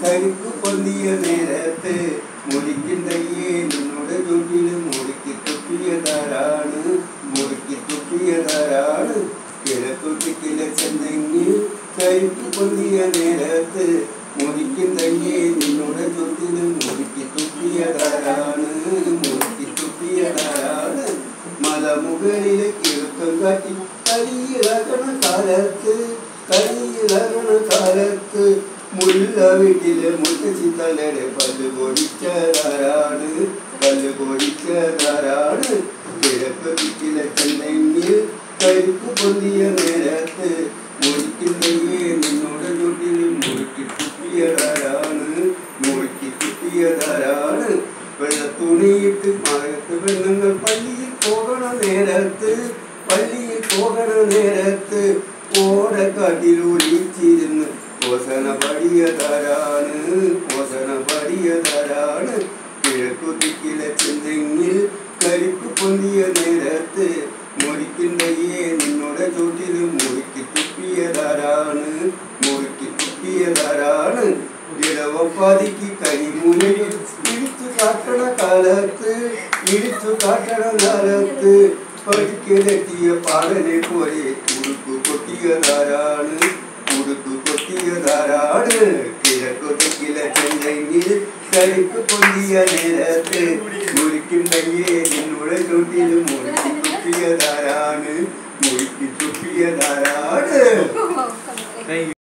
കരിക്കു പൊന്തിയ നേരത്ത് മുറിക്കിന്തയ്യേ നിന്നോട് ചുറ്റിലും മുറുക്കി തുപ്പിയതാരാണ് കിഴക്കുട്ടിക്കില ചെന്നെങ്കിൽ കരിക്കു പൊന്തിയ നേരത്ത് മുറിക്കിന്തയ്യേ നിന്നോട് ചുറ്റിലും മുറുക്കി തുപ്പിയതാരാണ് മലമുകളിലെ കിഴക്കം കാട്ടി കരിയിളകണ കാലത്ത് മുല്ല വീട്ടിലെ മുത്തശ്ശി തലയുടെ പല്ല് പൊടിച്ചതാരാണ് കിഴക്ക് ദിക്കിലെ ചെന്നെങ്കിൽ കരിക്കു പൊന്തിയ നേരത്ത് മുറിക്കുന്നയ്യേ നിന്നോട് ചുറ്റിലും മുറുക്കി തുപ്പിയതാരാണ് വെള്ളത്തുണിയിട്ട് മകത്ത് പെണ്ണുങ്ങൾ പള്ളിയിൽ പോകണ നേരത്ത് ഓടക്കാട്ടിലൊളിച്ചിരുന്ന് ഓസന പടിയതാരാണ് കിഴക്കു ദിക്കിലെ ചെന്തെങ്ങിൽ കരിക്കു പൊന്തിയ നേരത്ത് മുറിക്കിന്തയ്യേ നിന്നോടെ ചുറ്റിലും മുറുക്കി തുപ്പിയതാരാണ് ഇടവപ്പാതിക്ക് കരിമൂലയിൽ ഇടിച്ചു കാട്ടണ കാലത്ത് പഠിക്കലെത്തിയ പാടനെ പോലെ ഉടുക്കു കൊട്ടിയതാരാണ് കിഴക്കു ദിക്കിലെ ചെന്നെങ്കിൽ കരിക്കു പൊന്തിയ നേരത്ത് മുറിക്കിന്തയ്യേ നിന്നോടെ ചുറ്റിലും മുറുക്കി തുപ്പിയതാരാണ്